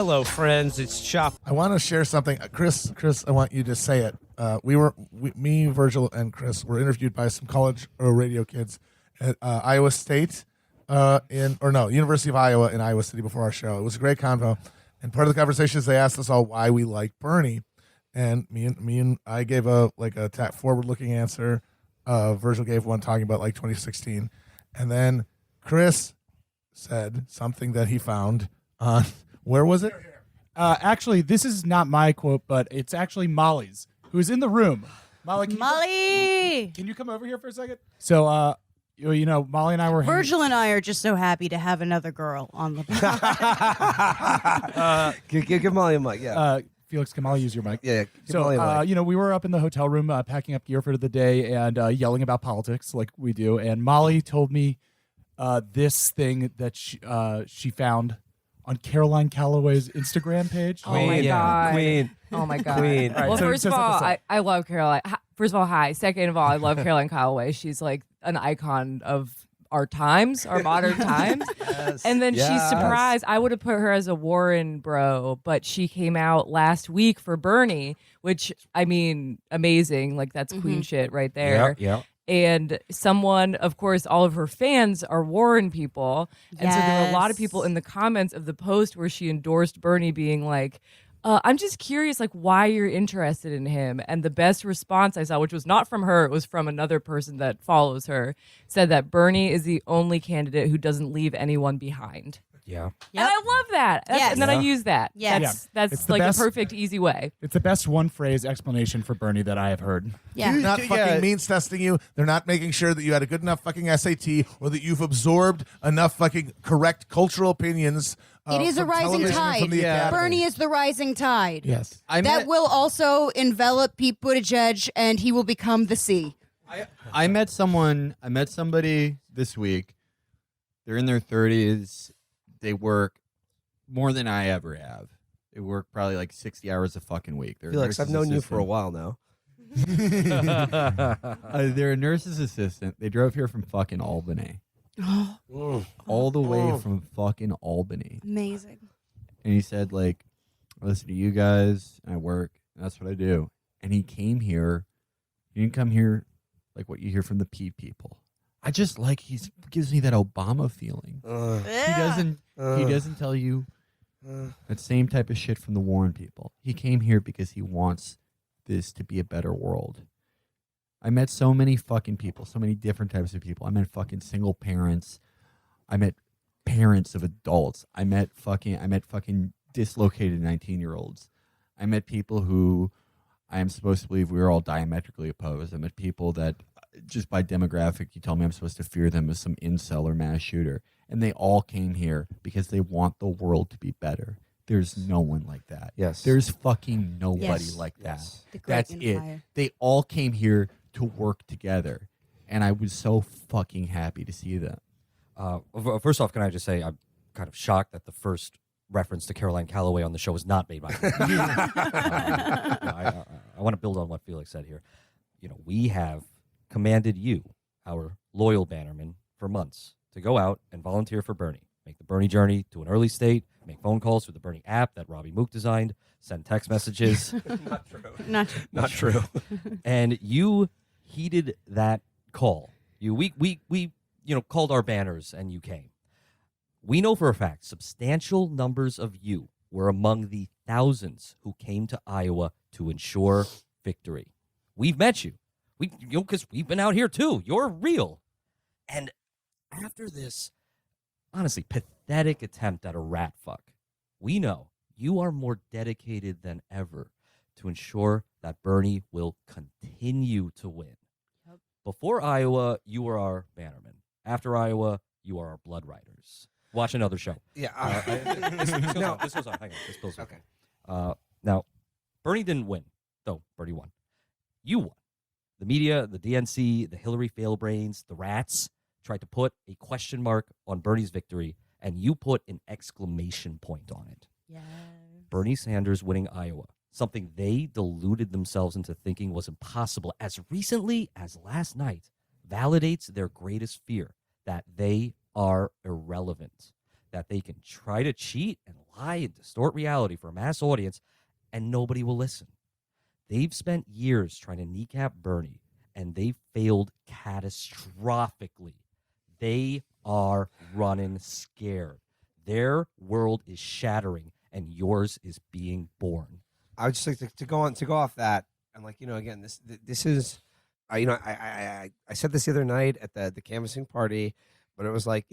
Hello, friends. It's Chapo. I want to share something. Chris, I want you to say it. Me, Virgil, and Chris were interviewed by some college radio kids at Iowa State, University of Iowa in Iowa City before our show. It was a great convo. And part of the conversation is they asked us all why we like Bernie. And me and I gave a forward-looking answer. Virgil gave one talking about like 2016. And then Chris said something that he found on, where was it? Actually, this is not my quote, but it's actually Molly's, who's in the room. Molly, can you come over here for a second? So, Molly and I were Virgil and I are just so happy to have another girl on the Give Molly a mic, yeah. Felix, can Molly use your mic? Yeah. So, we were up in the hotel room packing up gear for the day and yelling about politics like we do. And Molly told me this thing that she found on Caroline Calloway's Instagram page. Oh my God. Queen. Oh my God. Queen. Well, first of all, I love Caroline. First of all, hi. Second of all, I love Caroline Calloway. She's like an icon of our times, our modern times. Yes. And then she's surprised. I would have put her as a Warren bro, but she came out last week for Bernie, which, I mean, amazing. Like, that's queen shit right there. Yeah. And someone, of course, all of her fans are Warren people. And so there were a lot of people in the comments of the post where she endorsed Bernie being like, I'm just curious, like, why you're interested in him. And the best response I saw, which was not from her, it was from another person that follows her, said that Bernie is the only candidate who doesn't leave anyone behind. Yeah. And I love that. Yes. And then I use that. Yes. That's like a perfect, easy way. It's the best one-phrase explanation for Bernie that I have heard. Yeah. They're not fucking means testing you. They're not making sure that you had a good enough fucking SAT or that you've absorbed enough fucking correct cultural opinions. It is a from rising television and tide. from the Academy. Bernie is the rising tide. Yes. That will also envelop Pete Buttigieg, and he will become the sea. I met somebody this week. They're in their 30s. They work more than I ever have. They work probably like 60 hours a fucking week. Felix, I've known you for a while now. They're a nurse's assistant. They drove here from fucking Albany. All the way from fucking Albany. Amazing. And he said, like, I listen to you guys, and I work, and that's what I do. And he came here. He didn't come here like what you hear from the Pete people. I just like he gives me that Obama feeling. He doesn't tell you that same type of shit from the Warren people. He came here because he wants this to be a better world. I met so many fucking people, so many different types of people. I met fucking single parents. I met parents of adults. I met fucking dislocated 19-year-olds. I met people who I am supposed to believe we were all diametrically opposed. I met people that just by demographic, you tell me I'm supposed to fear them as some incel or mass shooter. And they all came here because they want the world to be better. There's no one like that. Yes. There's fucking nobody like that. That's it. They all came here to work together. And I was so fucking happy to see them. First off, can I just say I'm kind of shocked that the first reference to Caroline Calloway on the show was not made by me. I want to build on what Felix said here. We have commanded you, our loyal bannerman, for months to go out and volunteer for Bernie. Make the Bernie journey to an early state, make phone calls through the Bernie app that Robbie Mook designed, send text messages. Not true. And you heeded that call. We called our banners and you came. We know for a fact substantial numbers of you were among the thousands who came to Iowa to ensure victory. We've met you. Because we've been out here too. You're real. And after this, honestly, pathetic attempt at a rat fuck, we know you are more dedicated than ever to ensure that Bernie will continue to win. Yep. Before Iowa, you were our bannerman. After Iowa, you are our blood riders. Watch another show. Yeah. This goes on. Hang on. This goes on. Okay. Now, Bernie didn't win, though Bernie won. You won. The media, the DNC, the Hillary failbrains, the rats tried to put a question mark on Bernie's victory, and you put an exclamation point on it. Yes. Bernie Sanders winning Iowa, something they deluded themselves into thinking was impossible as recently as last night, validates their greatest fear, that they are irrelevant. that they can try to cheat and lie and distort reality for a mass audience, and nobody will listen. They've spent years trying to kneecap Bernie, and they failed catastrophically. They are running scared. Their world is shattering, and yours is being born. I would just like to go off that, and like, again, this is, I said this the other night at the canvassing party, but it was like,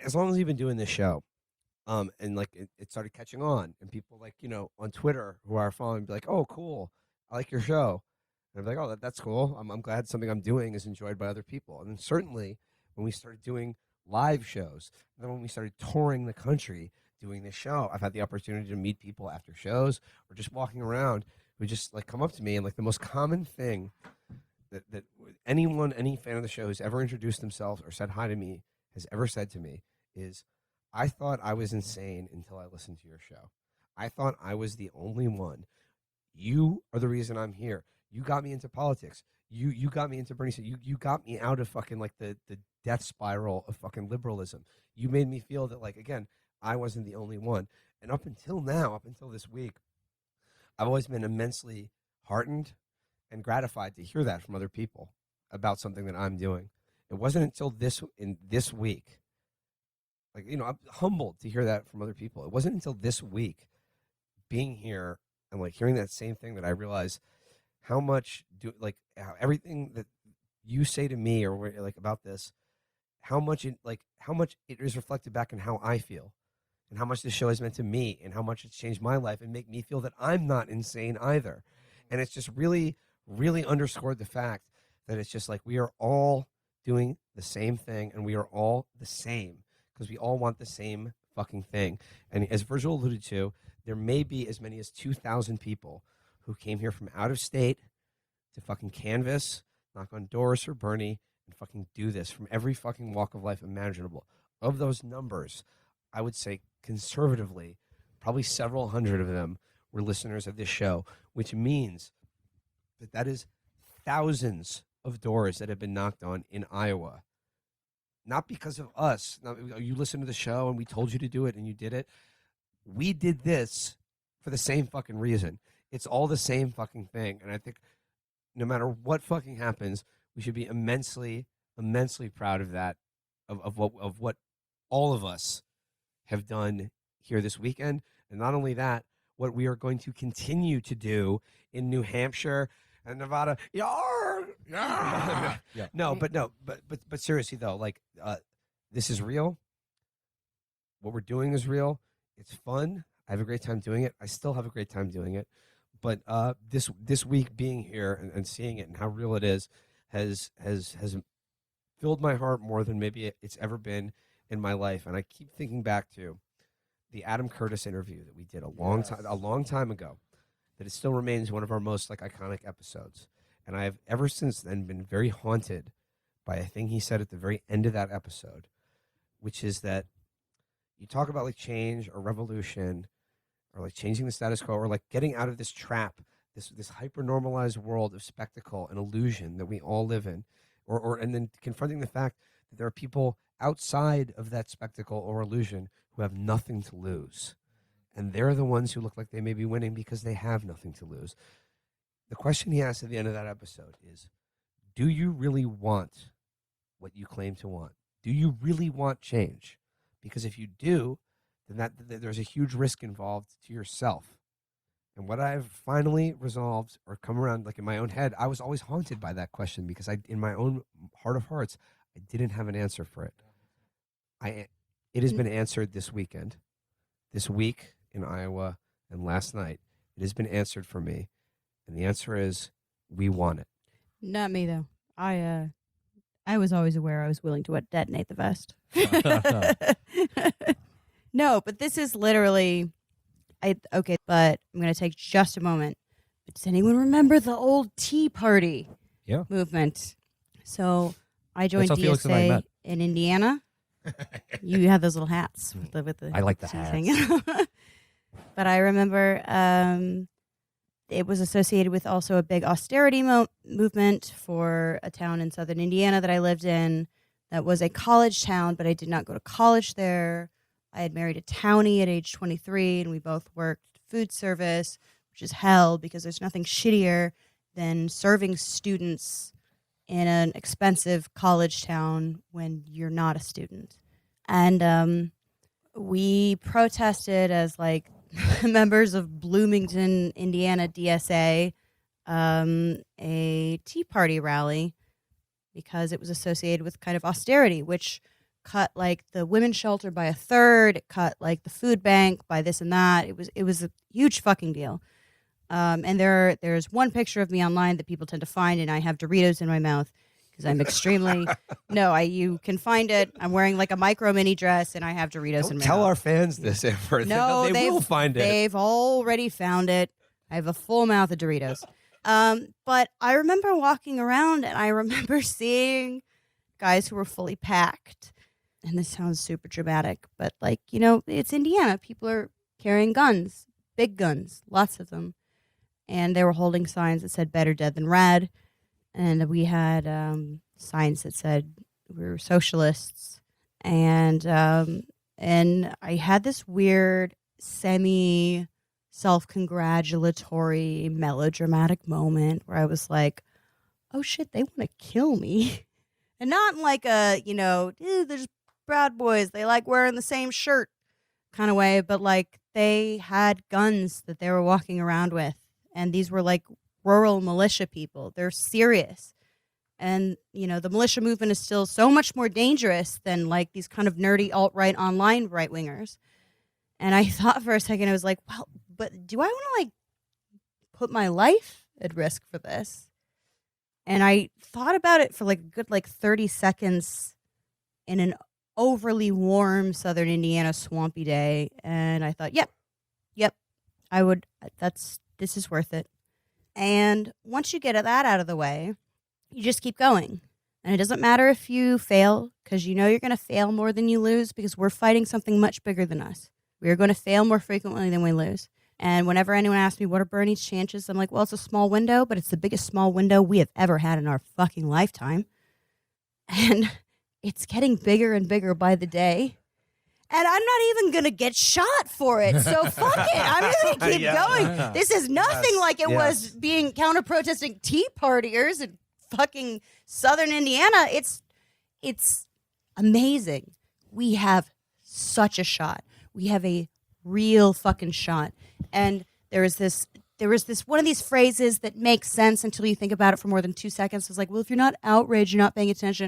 as long as you've been doing this show, and like it started catching on, and people like, on Twitter who are following be like, oh, cool, I like your show, and I'm like, oh, that's cool. I'm glad something I'm doing is enjoyed by other people. And then certainly when we started doing live shows, and then when we started touring the country doing this show, I've had the opportunity to meet people after shows or just walking around who just like come up to me, and like the most common thing that any fan of the show who's ever introduced themselves or said hi to me has ever said to me is, I thought I was insane until I listened to your show. I thought I was the only one. You are the reason I'm here. You got me into politics. You got me into Bernie Sanders. You got me out of fucking like the death spiral of fucking liberalism. You made me feel that, like, again, I wasn't the only one. And up until now, up until this week, I've always been immensely heartened and gratified to hear that from other people about something that I'm doing. It wasn't until this week, like, I'm humbled to hear that from other people. It wasn't until this week being here and like hearing that same thing that I realized how much how everything that you say to me or like about this, how much it is reflected back in how I feel, and how much this show has meant to me, and how much it's changed my life and make me feel that I'm not insane either. And it's just really, really underscored the fact that it's just like we are all doing the same thing, and we are all the same because we all want the same fucking thing. And as Virgil alluded to, there may be as many as 2,000 people who came here from out of state to fucking canvass, knock on doors for Bernie, and fucking do this from every fucking walk of life imaginable. Of those numbers, I would say conservatively, probably several hundred of them were listeners of this show, which means that is thousands of doors that have been knocked on in Iowa. Not because of us. You listened to the show and we told you to do it and you did it. We did this for the same fucking reason. It's all the same fucking thing. And I think no matter what fucking happens, we should be immensely, immensely proud of that, of what all of us have done here this weekend. And not only that, what we are going to continue to do in New Hampshire and Nevada. Yeah. But seriously though, like, this is real. What we're doing is real. It's fun. I have a great time doing it. I still have a great time doing it. But this week being here and seeing it and how real it is has filled my heart more than maybe it's ever been in my life. And I keep thinking back to the Adam Curtis interview that we did a long time ago, that it still remains one of our most like iconic episodes. And I have ever since then been very haunted by a thing he said at the very end of that episode, which is that you talk about like change or revolution or like changing the status quo or like getting out of this trap, this hyper-normalized world of spectacle and illusion that we all live in, and then confronting the fact that there are people outside of that spectacle or illusion who have nothing to lose. And they're the ones who look like they may be winning because they have nothing to lose. The question he asked at the end of that episode is, do you really want what you claim to want? Do you really want change? Because if you do, then there's a huge risk involved to yourself. And what I've finally resolved or come around, like in my own head, I was always haunted by that question because in my own heart of hearts, I didn't have an answer for it. It has been answered this weekend, this week in Iowa, and last night. It has been answered for me. And the answer is, we want it. Not me, though. I was always aware I was willing to detonate the vest. No, but this is literally, but I'm going to take just a moment. But does anyone remember the old Tea Party movement? So I joined DSA in Indiana. You had those little hats with the I like the hats. But I remember it was associated with also a big austerity movement for a town in southern Indiana that I lived in that was a college town, but I did not go to college there. I had married a townie at age 23, and we both worked food service, which is hell because there's nothing shittier than serving students in an expensive college town when you're not a student. And we protested as like members of Bloomington, Indiana DSA, a Tea Party rally because it was associated with kind of austerity, which cut like the women's shelter by a third, it cut like the food bank by this and that. It was a huge fucking deal. And there's one picture of me online that people tend to find, and I have Doritos in my mouth because I'm extremely you can find it. I'm wearing like a micro mini dress, and I have Doritos Don't in my tell mouth. our fans this, Amber. No, they will find it. They've already found it. I have a full mouth of Doritos. But I remember walking around, and I remember seeing guys who were fully packed. And this sounds super dramatic, but like, it's Indiana. People are carrying guns, big guns, lots of them. And they were holding signs that said better dead than red. And we had signs that said we were socialists. And I had this weird self-congratulatory melodramatic moment where I was like, oh shit, they want to kill me. And not in like a, there's Proud Boys, they like wearing the same shirt kind of way, but like they had guns that they were walking around with. And these were like rural militia people. They're serious. And, the militia movement is still so much more dangerous than like these kind of nerdy alt-right online right-wingers. And I thought for a second, I was like, well, but do I want to like put my life at risk for this? And I thought about it for like a good 30 seconds in an overly warm Southern Indiana swampy day. And I thought, yep, I would, this is worth it. And once you get that out of the way, you just keep going. And it doesn't matter if you fail, because you're going to fail more than you lose, because we're fighting something much bigger than us. We are going to fail more frequently than we lose. And whenever anyone asks me, what are Bernie's chances? I'm like, well, it's a small window, but it's the biggest small window we have ever had in our fucking lifetime. And it's getting bigger and bigger by the day. And I'm not even going to get shot for it. So fuck it. I'm just going to keep going. This is nothing like it was being counter-protesting Tea Partiers in fucking Southern Indiana. It's amazing. We have such a shot. We have a real fucking shot. And there was this one of these phrases that makes sense until you think about it for more than 2 seconds. It's like, well, if you're not outraged, you're not paying attention.